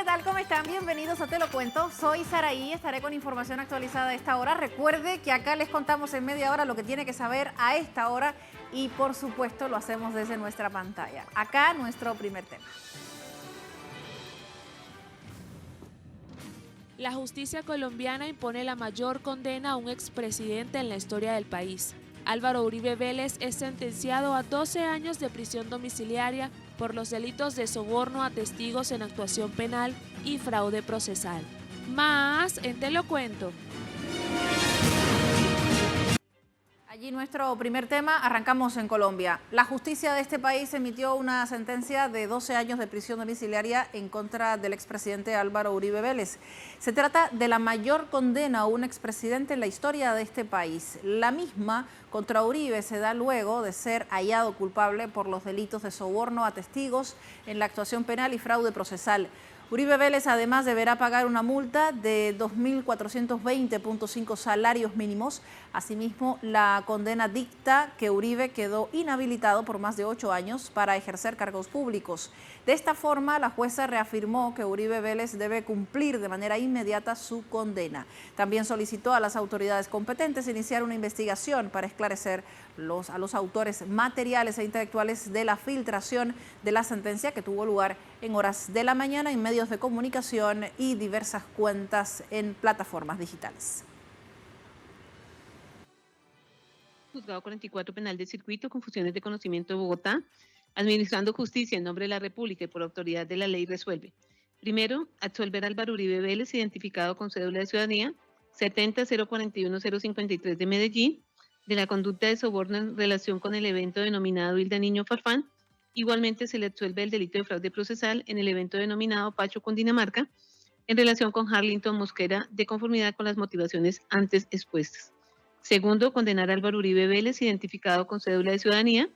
tal? ¿Cómo están? Bienvenidos a Te lo Cuento. Soy Saraí, estaré con información actualizada a esta hora. Recuerde que acá les contamos en media hora lo que tiene que saber a esta hora y por supuesto lo hacemos desde nuestra pantalla. Acá nuestro primer tema. La justicia colombiana impone la mayor condena a un expresidente en la historia del país. Álvaro Uribe Vélez es sentenciado a 12 años de prisión domiciliaria por los delitos de soborno a testigos en actuación penal y fraude procesal. Más en Te lo Cuento. Allí nuestro primer tema, arrancamos en Colombia. La justicia de este país emitió una sentencia de 12 años de prisión domiciliaria en contra del expresidente Álvaro Uribe Vélez. Se trata de la mayor condena a un expresidente en la historia de este país. La misma contra Uribe se da luego de ser hallado culpable por los delitos de soborno a testigos en la actuación penal y fraude procesal. Uribe Vélez además deberá pagar una multa de 2.420.5 salarios mínimos. Asimismo, la condena dicta que Uribe quedó inhabilitado por más de 8 años para ejercer cargos públicos. De esta forma, la jueza reafirmó que Uribe Vélez debe cumplir de manera inmediata su condena. También solicitó a las autoridades competentes iniciar una investigación para esclarecer a los autores materiales e intelectuales de la filtración de la sentencia que tuvo lugar en horas de la mañana en medios de comunicación y diversas cuentas en plataformas digitales. Juzgado 44 Penal de Circuito con funciones de conocimiento de Bogotá, administrando justicia en nombre de la República y por autoridad de la ley resuelve. Primero, absolver a Álvaro Uribe Vélez, identificado con cédula de ciudadanía 70041053 de Medellín, de la conducta de soborno en relación con el evento denominado Hilda Niño Farfán. Igualmente se le absuelve el delito de fraude procesal en el evento denominado Pacho Cundinamarca, en relación con Harlington Mosquera, de conformidad con las motivaciones antes expuestas. Segundo, condenar a Álvaro Uribe Vélez, identificado con cédula de ciudadanía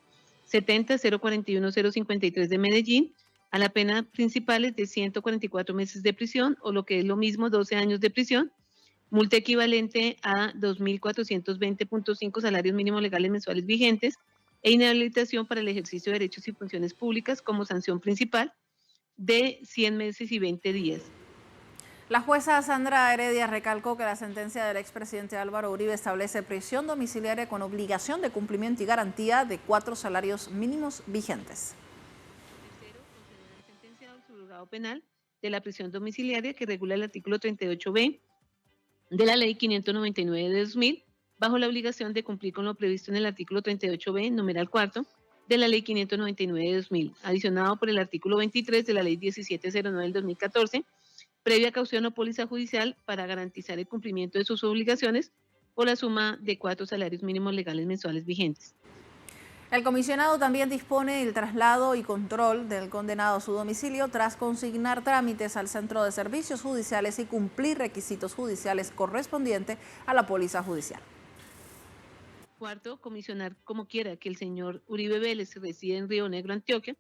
70041053 de Medellín, a la pena principal de 144 meses de prisión, o lo que es lo mismo, 12 años de prisión, multa equivalente a 2.420.5 salarios mínimos legales mensuales vigentes e inhabilitación para el ejercicio de derechos y funciones públicas como sanción principal de 100 meses y 20 días. La jueza Sandra Heredia recalcó que la sentencia del expresidente Álvaro Uribe establece prisión domiciliaria con obligación de cumplimiento y garantía de 4 salarios mínimos vigentes. Tercero, considerar sentenciado el subrogado penal de la prisión domiciliaria que regula el artículo 38b de la Ley 599 de 2000, bajo la obligación de cumplir con lo previsto en el artículo 38b, numeral 4, de la Ley 599 de 2000, adicionado por el artículo 23 de la Ley 1709 del 2014, previa caución o póliza judicial para garantizar el cumplimiento de sus obligaciones por la suma de 4 salarios mínimos legales mensuales vigentes. El comisionado también dispone el traslado y control del condenado a su domicilio tras consignar trámites al Centro de Servicios Judiciales y cumplir requisitos judiciales correspondientes a la póliza judicial. Cuarto, comisionar como quiera que el señor Uribe Vélez reside en Río Negro, Antioquia.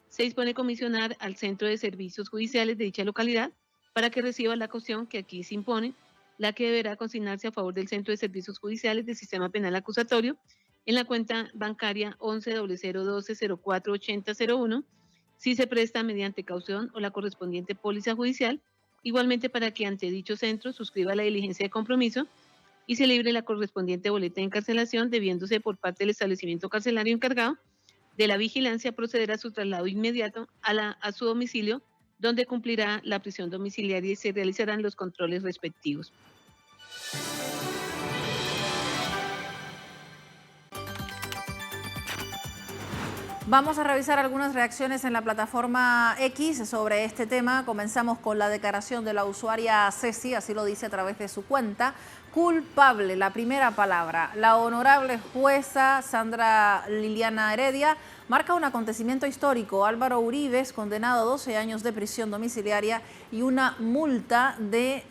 Se dispone comisionar al Centro de Servicios Judiciales de dicha localidad para que reciba la caución que aquí se impone, la que deberá consignarse a favor del Centro de Servicios Judiciales del Sistema Penal Acusatorio en la cuenta bancaria 110012048001, si se presta mediante caución o la correspondiente póliza judicial, igualmente para que ante dicho centro suscriba la diligencia de compromiso y se libre la correspondiente boleta de encarcelación, debiéndose por parte del establecimiento carcelario encargado de la vigilancia proceder a su traslado inmediato a su domicilio, donde cumplirá la prisión domiciliaria y se realizarán los controles respectivos. Vamos a revisar algunas reacciones en la plataforma X sobre este tema. Comenzamos con la declaración de la usuaria Ceci, así lo dice a través de su cuenta. Culpable, la primera palabra. La honorable jueza Sandra Liliana Heredia marca un acontecimiento histórico. Álvaro Uribe es condenado a 12 años de prisión domiciliaria y una multa de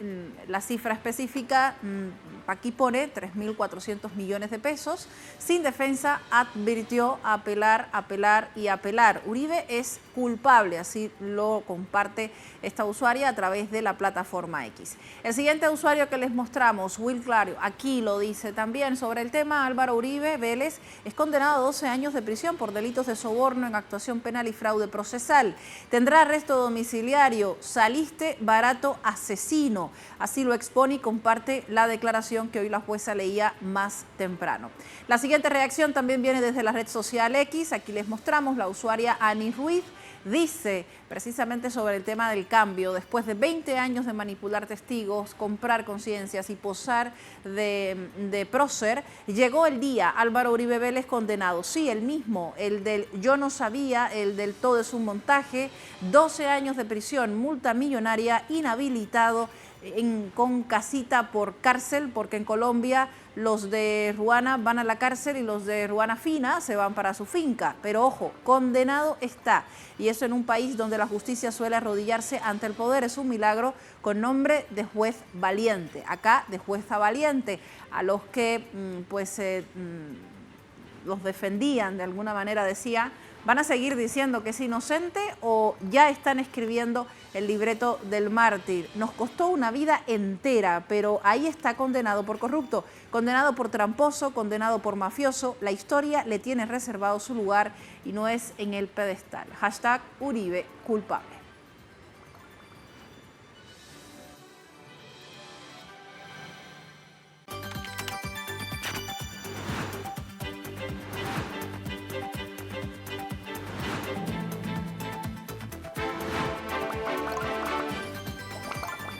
la cifra específica, aquí pone 3.400 millones de pesos. Sin defensa advirtió apelar, apelar y apelar. Uribe es culpable, así lo comparte esta usuaria a través de la plataforma X. El siguiente usuario que les mostramos, Will Clario, aquí lo dice también sobre el tema. Álvaro Uribe Vélez es condenado a 12 años de prisión por delitos de soborno en actuación penal y fraude procesal. Tendrá arresto domiciliario, saliste barato asesino. Así lo expone y comparte la declaración que hoy la jueza leía más temprano. La siguiente reacción también viene desde la red social X. Aquí les mostramos la usuaria Ani Ruiz. Dice precisamente sobre el tema del cambio: después de 20 años de manipular testigos, comprar conciencias y posar de prócer, llegó el día. Álvaro Uribe Vélez condenado, sí, el mismo, el del yo no sabía, el del todo es un montaje, 12 años de prisión, multa millonaria, inhabilitado con casita por cárcel, porque en Colombia los de Ruana van a la cárcel y los de Ruana Fina se van para su finca. Pero ojo, condenado está. Y eso en un país donde la justicia suele arrodillarse ante el poder. Es un milagro con nombre de juez valiente. Acá de jueza valiente, a los que los defendían de alguna manera, decía, ¿van a seguir diciendo que es inocente o ya están escribiendo el libreto del mártir? Nos costó una vida entera, pero ahí está condenado por corrupto, condenado por tramposo, condenado por mafioso. La historia le tiene reservado su lugar y no es en el pedestal. Hashtag Uribe culpable.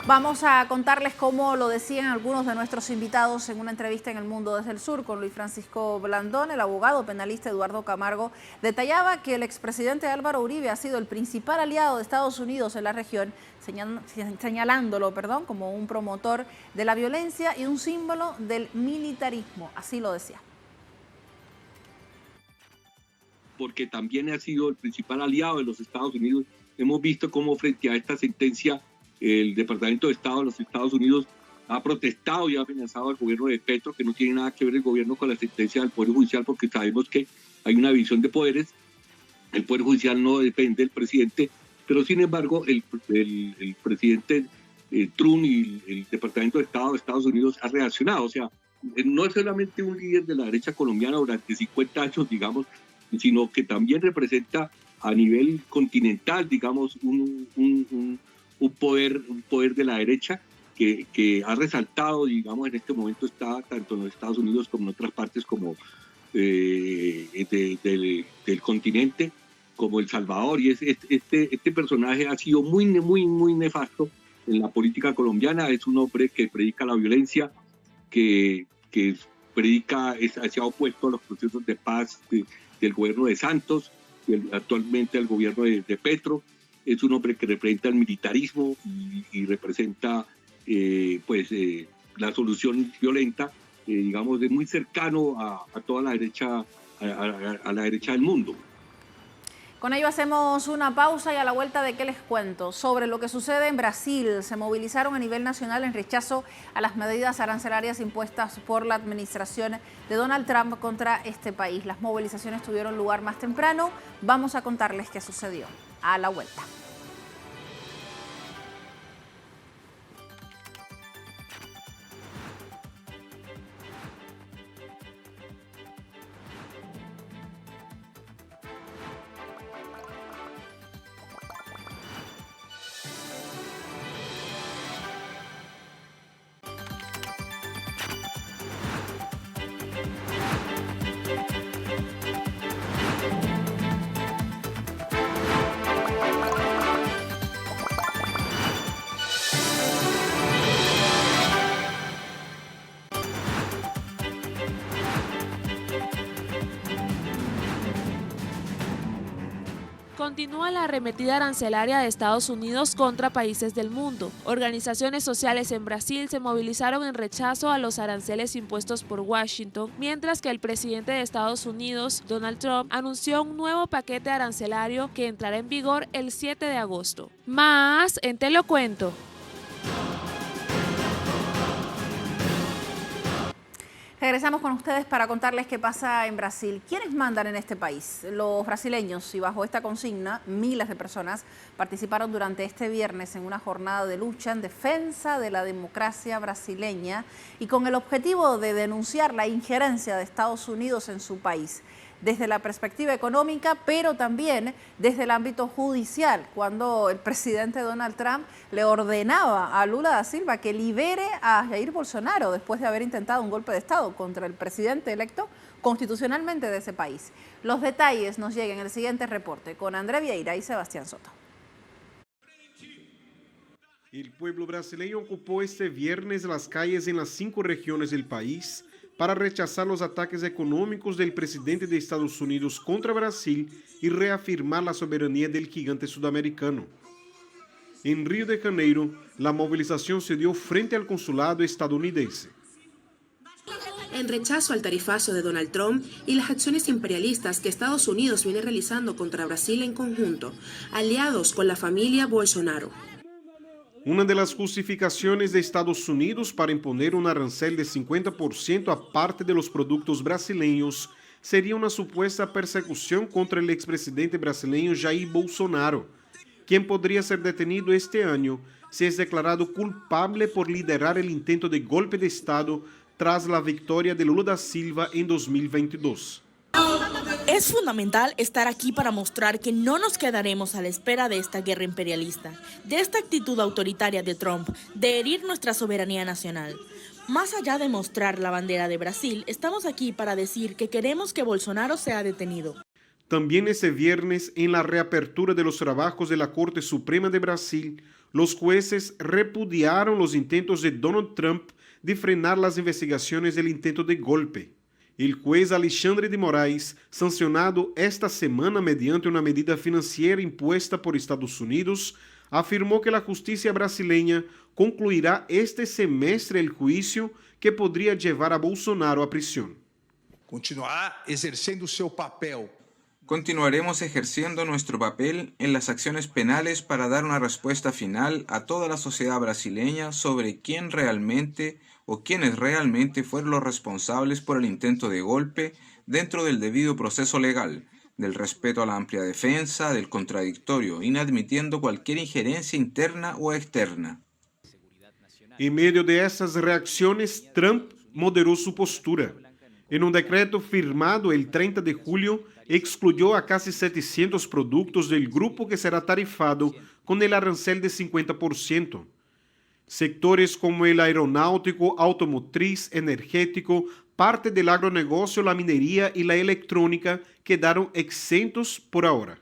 Vamos a contarles cómo lo decían algunos de nuestros invitados en una entrevista en El Mundo desde el Sur con Luis Francisco Blandón. El abogado penalista Eduardo Camargo detallaba que el expresidente Álvaro Uribe ha sido el principal aliado de Estados Unidos en la región, señalándolo como un promotor de la violencia y un símbolo del militarismo. Así lo decía. Porque también ha sido el principal aliado de los Estados Unidos. Hemos visto cómo frente a esta sentencia el Departamento de Estado de los Estados Unidos ha protestado y ha amenazado al gobierno de Petro, que no tiene nada que ver el gobierno con la sentencia del Poder Judicial, porque sabemos que hay una división de poderes. El Poder Judicial no depende del presidente, pero sin embargo el presidente Trump y el Departamento de Estado de Estados Unidos ha reaccionado. O sea, no es solamente un líder de la derecha colombiana durante 50 años, digamos, sino que también representa a nivel continental, digamos, un poder de la derecha que ha resaltado, digamos, en este momento está tanto en los Estados Unidos como en otras partes como del continente, como El Salvador. Y este personaje ha sido muy nefasto en la política colombiana. Es un hombre que predica la violencia, que se ha opuesto a los procesos de paz del gobierno de Santos, actualmente al gobierno de Petro. Es un hombre que representa el militarismo y representa la solución violenta, digamos, de muy cercano a toda la derecha, a la derecha del mundo. Con ello hacemos una pausa y a la vuelta de qué les cuento. Sobre lo que sucede en Brasil, se movilizaron a nivel nacional en rechazo a las medidas arancelarias impuestas por la administración de Donald Trump contra este país. Las movilizaciones tuvieron lugar más temprano. Vamos a contarles qué sucedió a la vuelta. Continúa la arremetida arancelaria de Estados Unidos contra países del mundo. Organizaciones sociales en Brasil se movilizaron en rechazo a los aranceles impuestos por Washington, mientras que el presidente de Estados Unidos, Donald Trump, anunció un nuevo paquete arancelario que entrará en vigor el 7 de agosto. Más en Te lo cuento. Regresamos con ustedes para contarles qué pasa en Brasil. ¿Quiénes mandan en este país? Los brasileños, y bajo esta consigna, miles de personas participaron durante este viernes en una jornada de lucha en defensa de la democracia brasileña y con el objetivo de denunciar la injerencia de Estados Unidos en su país, desde la perspectiva económica, pero también desde el ámbito judicial, cuando el presidente Donald Trump le ordenaba a Lula da Silva que libere a Jair Bolsonaro después de haber intentado un golpe de Estado contra el presidente electo constitucionalmente de ese país. Los detalles nos llegan en el siguiente reporte con André Vieira y Sebastián Soto. El pueblo brasileño ocupó este viernes las calles en las 5 regiones del país para rechazar los ataques económicos del presidente de Estados Unidos contra Brasil y reafirmar la soberanía del gigante sudamericano. En Río de Janeiro, la movilización se dio frente al consulado estadounidense. En rechazo al tarifazo de Donald Trump y las acciones imperialistas que Estados Unidos viene realizando contra Brasil en conjunto, aliados con la familia Bolsonaro. Una de las justificaciones de Estados Unidos para imponer un arancel de 50% a parte de los productos brasileños sería una supuesta persecución contra el expresidente brasileño Jair Bolsonaro, quien podría ser detenido este año si es declarado culpable por liderar el intento de golpe de Estado tras la victoria de Lula da Silva en 2022. Es fundamental estar aquí para mostrar que no nos quedaremos a la espera de esta guerra imperialista, de esta actitud autoritaria de Trump, de herir nuestra soberanía nacional. Más allá de mostrar la bandera de Brasil, estamos aquí para decir que queremos que Bolsonaro sea detenido. También ese viernes, en la reapertura de los trabajos de la Corte Suprema de Brasil, los jueces repudiaron los intentos de Donald Trump de frenar las investigaciones del intento de golpe. El juez Alexandre de Moraes, sancionado esta semana mediante una medida financiera impuesta por Estados Unidos, afirmó que la justicia brasileña concluirá este semestre el juicio que podría llevar a Bolsonaro a prisión. Continuaremos ejerciendo nuestro papel en las acciones penales para dar una respuesta final a toda la sociedad brasileña sobre quién realmente o quienes realmente fueron los responsables por el intento de golpe dentro del debido proceso legal, del respeto a la amplia defensa, del contradictorio, inadmitiendo cualquier injerencia interna o externa. En medio de esas reacciones, Trump moderó su postura. En un decreto firmado el 30 de julio, excluyó a casi 700 productos del grupo que será tarifado con el arancel de 50%. Sectores como el aeronáutico, automotriz, energético, parte del agronegocio, la minería y la electrónica quedaron exentos por ahora.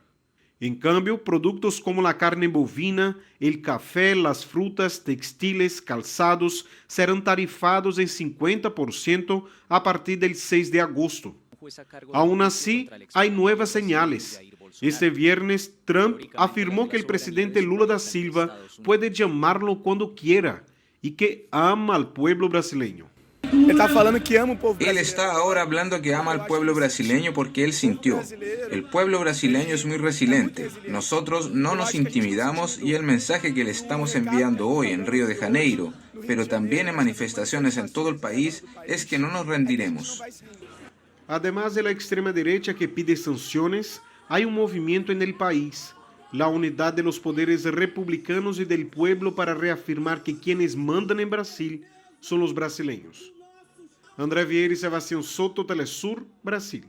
En cambio, productos como la carne bovina, el café, las frutas, textiles, calzados serán tarifados en 50% a partir del 6 de agosto. Aún así, hay nuevas señales. Este viernes, Trump afirmó que el presidente Lula da Silva puede llamarlo cuando quiera y que ama al pueblo brasileño. Él está ahora hablando que ama al pueblo brasileño porque él sintió. El pueblo brasileño es muy resiliente. Nosotros no nos intimidamos y el mensaje que le estamos enviando hoy en Río de Janeiro, pero también en manifestaciones en todo el país, es que no nos rendiremos. Además de la extrema derecha que pide sanciones, hay un movimiento en el país, la unidad de los poderes republicanos y del pueblo para reafirmar que quienes mandan en Brasil son los brasileños. André Vieira y Sebastián Soto, Telesur, Brasil.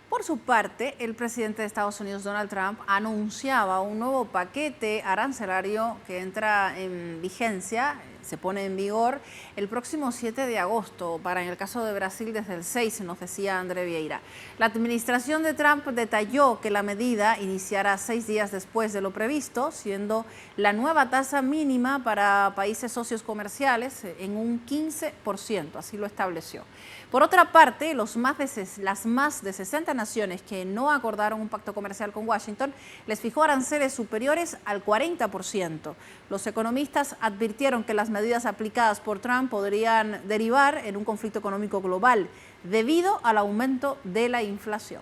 Por su parte, el presidente de Estados Unidos, Donald Trump, anunciaba un nuevo paquete arancelario que entra en vigencia, se pone en vigor el próximo 7 de agosto, para en el caso de Brasil desde el 6, nos decía André Vieira. La administración de Trump detalló que la medida iniciará 6 días después de lo previsto, siendo la nueva tasa mínima para países socios comerciales en un 15%, así lo estableció. Por otra parte, las más de 60 naciones que no acordaron un pacto comercial con Washington les fijó aranceles superiores al 40%. Los economistas advirtieron que las medidas aplicadas por Trump podrían derivar en un conflicto económico global debido al aumento de la inflación.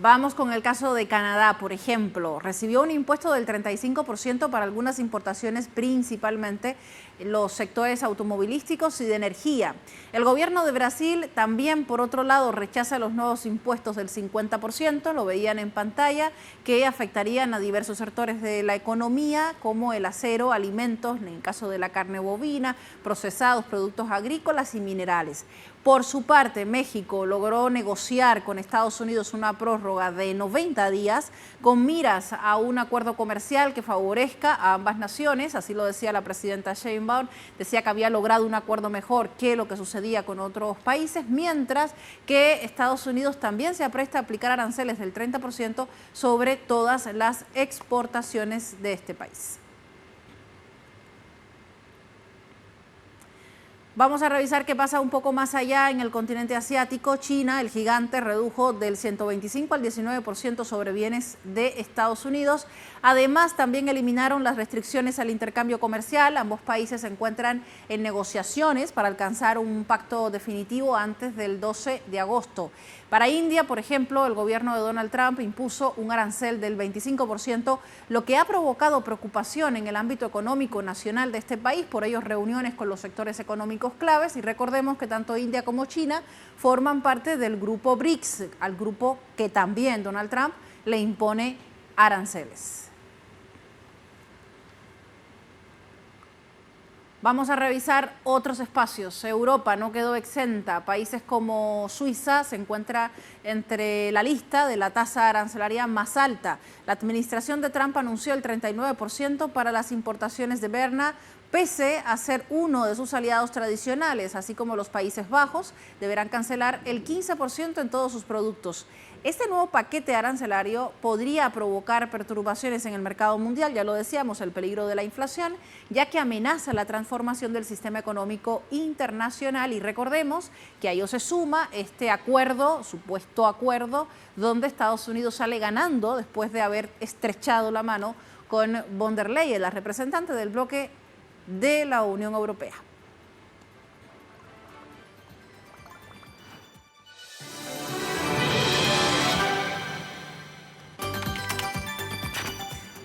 Vamos con el caso de Canadá, por ejemplo. Recibió un impuesto del 35% para algunas importaciones, principalmente los sectores automovilísticos y de energía. El gobierno de Brasil también, por otro lado, rechaza los nuevos impuestos del 50%, lo veían en pantalla, que afectarían a diversos sectores de la economía, como el acero, alimentos, en el caso de la carne bovina, procesados, productos agrícolas y minerales. Por su parte, México logró negociar con Estados Unidos una prórroga de 90 días con miras a un acuerdo comercial que favorezca a ambas naciones, así lo decía la presidenta Sheinbaum, decía que había logrado un acuerdo mejor que lo que sucedía con otros países, mientras que Estados Unidos también se apresta a aplicar aranceles del 30% sobre todas las exportaciones de este país. Vamos a revisar qué pasa un poco más allá en el continente asiático. China, el gigante, redujo del 125 al 19% sobre bienes de Estados Unidos. Además, también eliminaron las restricciones al intercambio comercial. Ambos países se encuentran en negociaciones para alcanzar un pacto definitivo antes del 12 de agosto. Para India, por ejemplo, el gobierno de Donald Trump impuso un arancel del 25%, lo que ha provocado preocupación en el ámbito económico nacional de este país. Por ello, reuniones con los sectores económicos claves, y recordemos que tanto India como China forman parte del grupo BRICS, al grupo que también Donald Trump le impone aranceles. Vamos a revisar otros espacios. Europa no quedó exenta. Países como Suiza se encuentra entre la lista de la tasa arancelaria más alta. La administración de Trump anunció el 39% para las importaciones de Berna, pese a ser uno de sus aliados tradicionales, así como los Países Bajos deberán cancelar el 15% en todos sus productos. Este nuevo paquete arancelario podría provocar perturbaciones en el mercado mundial, ya lo decíamos, el peligro de la inflación, ya que amenaza la transformación del sistema económico internacional. Y recordemos que a ello se suma este acuerdo, supuesto acuerdo, donde Estados Unidos sale ganando después de haber estrechado la mano con von der Leyen, la representante del bloque de la Unión Europea.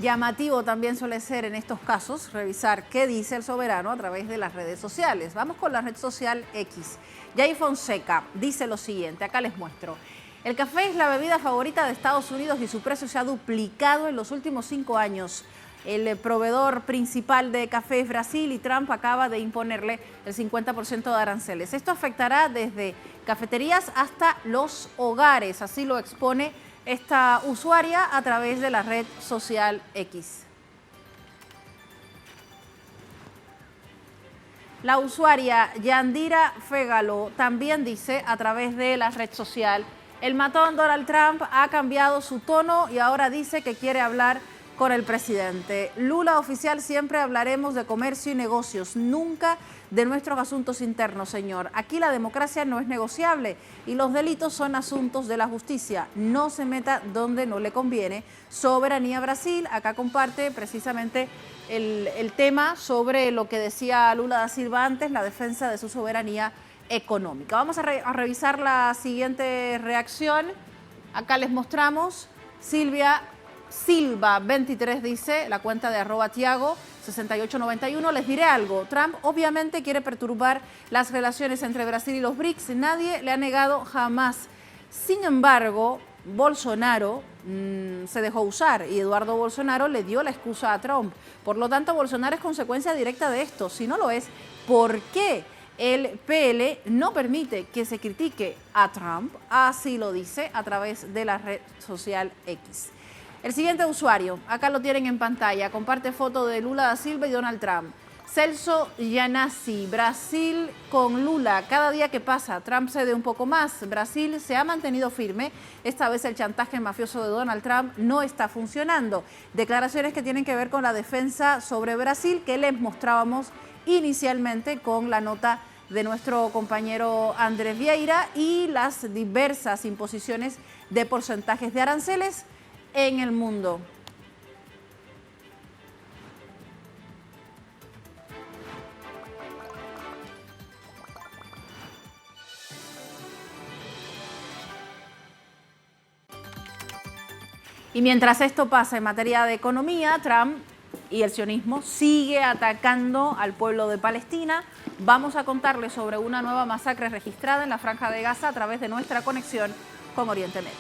Llamativo también suele ser en estos casos revisar qué dice el soberano a través de las redes sociales. Vamos con la red social X. Jay Fonseca dice lo siguiente, acá les muestro. El café es la bebida favorita de Estados Unidos y su precio se ha duplicado en los últimos 5 años. El proveedor principal de café es Brasil y Trump acaba de imponerle el 50% de aranceles. Esto afectará desde cafeterías hasta los hogares, así lo expone esta usuaria a través de la red social X. La usuaria Yandira Fégalo también dice a través de la red social: el matón Donald Trump ha cambiado su tono y ahora dice que quiere hablar con el presidente. Lula oficial, siempre hablaremos de comercio y negocios, nunca de nuestros asuntos internos, señor. Aquí la democracia no es negociable y los delitos son asuntos de la justicia. No se meta donde no le conviene. Soberanía Brasil, acá comparte precisamente el tema sobre lo que decía Lula da Silva antes, la defensa de su soberanía económica. Vamos a revisar la siguiente reacción. Acá les mostramos. Silva 23 dice, la cuenta de @Tiago6891, les diré algo, Trump obviamente quiere perturbar las relaciones entre Brasil y los BRICS, nadie le ha negado jamás. Sin embargo, Bolsonaro se dejó usar y Eduardo Bolsonaro le dio la excusa a Trump. Por lo tanto, Bolsonaro es consecuencia directa de esto. Si no lo es, ¿por qué el PL no permite que se critique a Trump? Así lo dice a través de la red social X. El siguiente usuario, acá lo tienen en pantalla, comparte foto de Lula da Silva y Donald Trump. Celso Yanasi, Brasil con Lula, cada día que pasa, Trump cede un poco más. Brasil se ha mantenido firme, esta vez el chantaje mafioso de Donald Trump no está funcionando. Declaraciones que tienen que ver con la defensa sobre Brasil que les mostrábamos inicialmente con la nota de nuestro compañero Andrés Vieira y las diversas imposiciones de porcentajes de aranceles en el mundo. Y mientras esto pasa en materia de economía, Trump y el sionismo sigue atacando al pueblo de Palestina. Vamos a contarles sobre una nueva masacre registrada en la Franja de Gaza a través de nuestra conexión con Oriente Medio.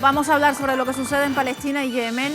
Vamos a hablar sobre lo que sucede en Palestina y Yemen,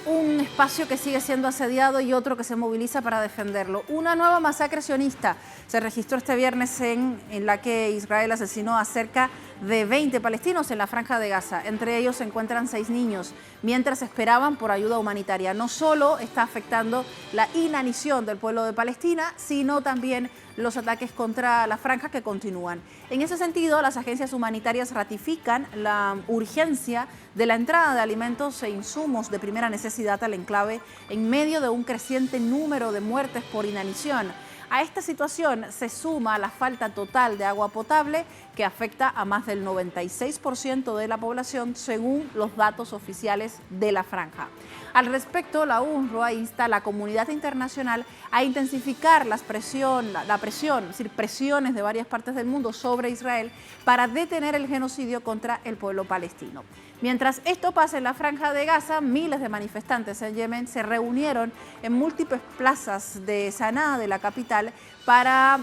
un espacio que sigue siendo asediado y otro que se moviliza para defenderlo. Una nueva masacre sionista se registró este viernes en la que Israel asesinó a cerca de 20 palestinos en la Franja de Gaza. Entre ellos se encuentran 6 niños, mientras esperaban por ayuda humanitaria. No solo está afectando la inanición del pueblo de Palestina, sino también los ataques contra la franja que continúan. En ese sentido, las agencias humanitarias ratifican la urgencia de la entrada de alimentos e insumos de primera necesidad al enclave en medio de un creciente número de muertes por inanición. A esta situación se suma la falta total de agua potable que afecta a más del 96% de la población según los datos oficiales de la franja. Al respecto, la UNRWA insta a la comunidad internacional a intensificar presiones de varias partes del mundo sobre Israel para detener el genocidio contra el pueblo palestino. Mientras esto pasa en la Franja de Gaza, miles de manifestantes en Yemen se reunieron en múltiples plazas de Sanaa, de la capital, para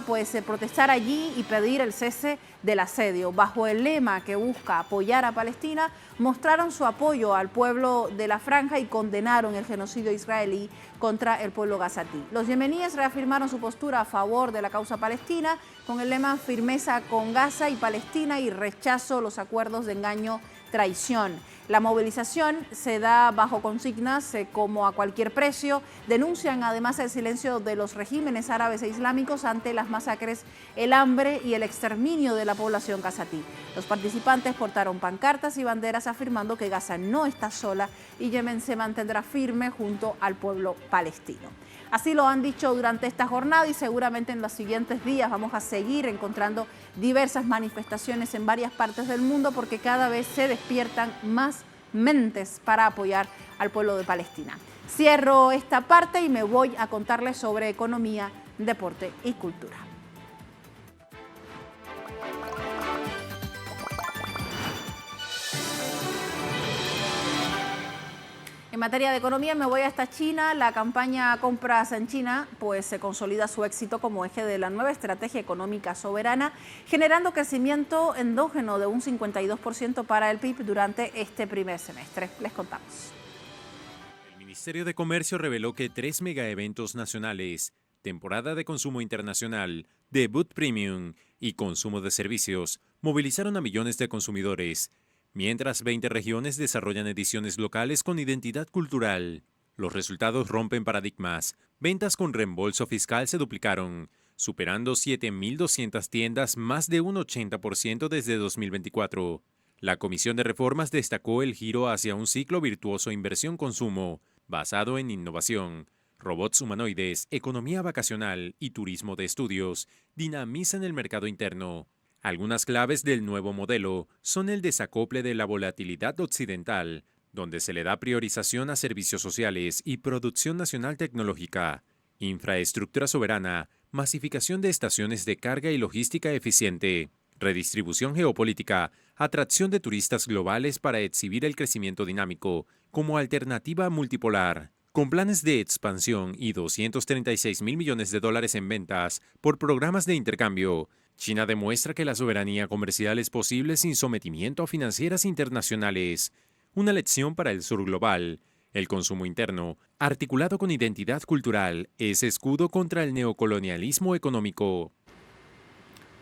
protestar allí y pedir el cese del asedio. Bajo el lema que busca apoyar a Palestina, mostraron su apoyo al pueblo de la Franja y condenaron el genocidio israelí contra el pueblo gazatí. Los yemeníes reafirmaron su postura a favor de la causa palestina con el lema firmeza con Gaza y Palestina y rechazo los acuerdos de engaño, traición. La movilización se da bajo consignas como a cualquier precio. Denuncian además el silencio de los regímenes árabes e islámicos ante las masacres, el hambre y el exterminio de la población gazatí. Los participantes portaron pancartas y banderas afirmando que Gaza no está sola y Yemen se mantendrá firme junto al pueblo palestino. Así lo han dicho durante esta jornada y seguramente en los siguientes días vamos a seguir encontrando diversas manifestaciones en varias partes del mundo porque cada vez se despiertan más mentes para apoyar al pueblo de Palestina. Cierro esta parte y me voy a contarles sobre economía, deporte y cultura. En materia de economía me voy hasta China. La campaña Compras en China se consolida su éxito como eje de la nueva estrategia económica soberana, generando crecimiento endógeno de un 52% para el PIB durante este primer semestre. Les contamos. El Ministerio de Comercio reveló que 3 megaeventos nacionales, temporada de consumo internacional, debut premium y consumo de servicios, movilizaron a millones de consumidores, mientras 20 regiones desarrollan ediciones locales con identidad cultural. Los resultados rompen paradigmas. Ventas con reembolso fiscal se duplicaron, superando 7.200 tiendas, más de un 80% desde 2024. La Comisión de Reformas destacó el giro hacia un ciclo virtuoso inversión-consumo, basado en innovación. Robots humanoides, economía vacacional y turismo de estudios dinamizan el mercado interno. Algunas claves del nuevo modelo son el desacople de la volatilidad occidental, donde se le da priorización a servicios sociales y producción nacional tecnológica, infraestructura soberana, masificación de estaciones de carga y logística eficiente, redistribución geopolítica, atracción de turistas globales para exhibir el crecimiento dinámico como alternativa multipolar. Con planes de expansión y $236.000 millones en ventas por programas de intercambio, China demuestra que la soberanía comercial es posible sin sometimiento a financieras internacionales. Una lección para el sur global. El consumo interno, articulado con identidad cultural, es escudo contra el neocolonialismo económico.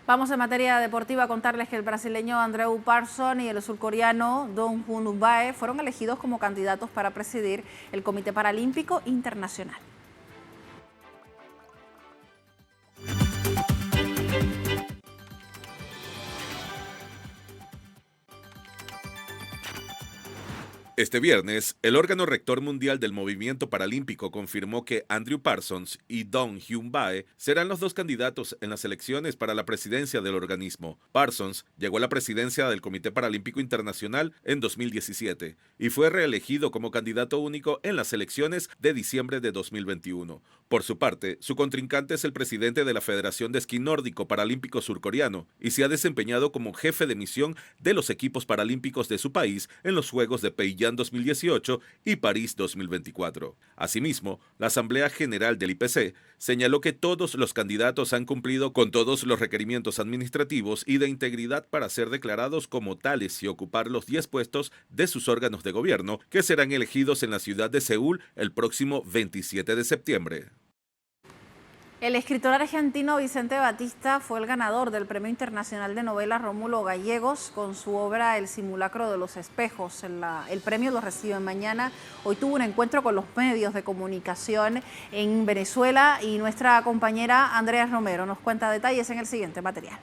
Vamos en materia deportiva a contarles que el brasileño Andreu Parsons y el surcoreano Dong-Hoon Bae fueron elegidos como candidatos para presidir el Comité Paralímpico Internacional. Este viernes, el órgano rector mundial del movimiento paralímpico confirmó que Andrew Parsons y Dong Hyun Bae serán los dos candidatos en las elecciones para la presidencia del organismo. Parsons llegó a la presidencia del Comité Paralímpico Internacional en 2017 y fue reelegido como candidato único en las elecciones de diciembre de 2021. Por su parte, su contrincante es el presidente de la Federación de Esquí Nórdico Paralímpico Surcoreano y se ha desempeñado como jefe de misión de los equipos paralímpicos de su país en los Juegos de Pyongyang 2018 y París 2024. Asimismo, la Asamblea General del IPC señaló que todos los candidatos han cumplido con todos los requerimientos administrativos y de integridad para ser declarados como tales y ocupar los 10 puestos de sus órganos de gobierno, que serán elegidos en la ciudad de Seúl el próximo 27 de septiembre. El escritor argentino Vicente Batista fue el ganador del Premio Internacional de Novela Rómulo Gallegos con su obra El simulacro de los espejos. El premio lo recibe mañana. Hoy tuvo un encuentro con los medios de comunicación en Venezuela y nuestra compañera Andrea Romero nos cuenta detalles en el siguiente material.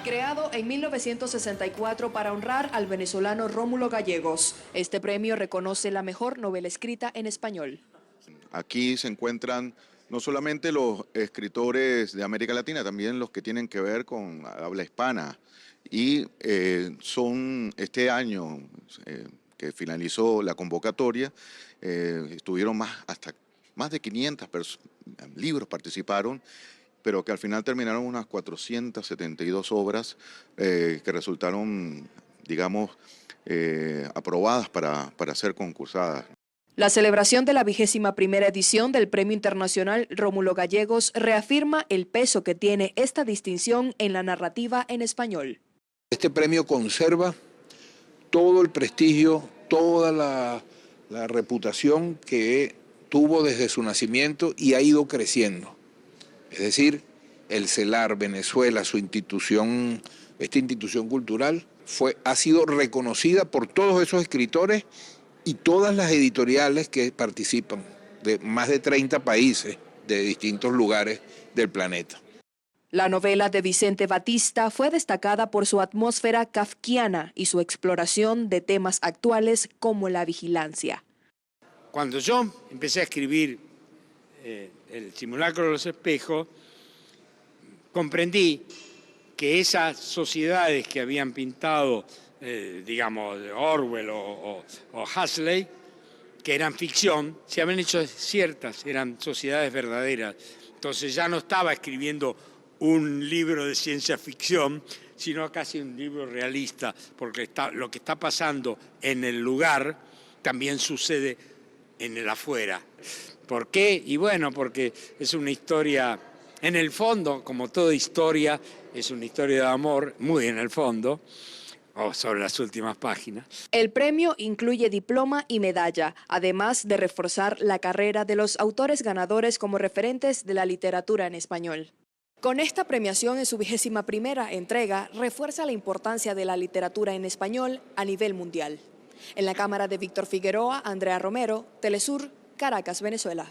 Creado en 1964 para honrar al venezolano Rómulo Gallegos, este premio reconoce la mejor novela escrita en español. Aquí se encuentran no solamente los escritores de América Latina, también los que tienen que ver con habla hispana. Y son este año que finalizó la convocatoria, estuvieron hasta más de 500 libros participaron, pero que al final terminaron unas 472 obras que resultaron, digamos, aprobadas para ser concursadas. La celebración de la 21ª edición del Premio Internacional Rómulo Gallegos reafirma el peso que tiene esta distinción en la narrativa en español. Este premio conserva todo el prestigio, toda la reputación que tuvo desde su nacimiento y ha ido creciendo. Es decir, el CELAR Venezuela, su institución, esta institución cultural, ha sido reconocida por todos esos escritores y todas las editoriales que participan de más de 30 países de distintos lugares del planeta. La novela de Vicente Batista fue destacada por su atmósfera kafkiana y su exploración de temas actuales como la vigilancia. Cuando yo empecé a escribir El simulacro de los espejos, comprendí que esas sociedades que habían pintado, digamos, Orwell o Huxley, que eran ficción, se habían hecho ciertas, eran sociedades verdaderas. Entonces ya no estaba escribiendo un libro de ciencia ficción, sino casi un libro realista, porque lo que está pasando en el lugar también sucede en el afuera. ¿Por qué? Y bueno, porque es una historia, en el fondo, como toda historia, es una historia de amor, muy en el fondo, o sobre las últimas páginas. El premio incluye diploma y medalla, además de reforzar la carrera de los autores ganadores como referentes de la literatura en español. Con esta premiación en su 21ª entrega, refuerza la importancia de la literatura en español a nivel mundial. En la cámara de Víctor Figueroa, Andrea Romero, Telesur, Caracas, Venezuela.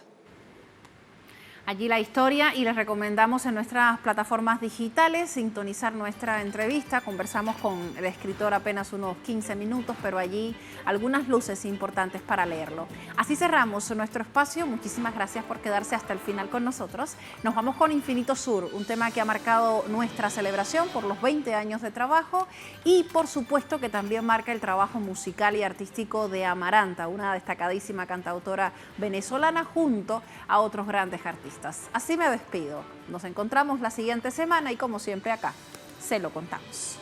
Allí la historia, y les recomendamos en nuestras plataformas digitales sintonizar nuestra entrevista. Conversamos con el escritor apenas unos 15 minutos, pero allí algunas luces importantes para leerlo. Así cerramos nuestro espacio. Muchísimas gracias por quedarse hasta el final con nosotros. Nos vamos con Infinito Sur, un tema que ha marcado nuestra celebración por los 20 años de trabajo y por supuesto que también marca el trabajo musical y artístico de Amaranta, una destacadísima cantautora venezolana junto a otros grandes artistas. Así me despido. Nos encontramos la siguiente semana y como siempre acá, se lo contamos.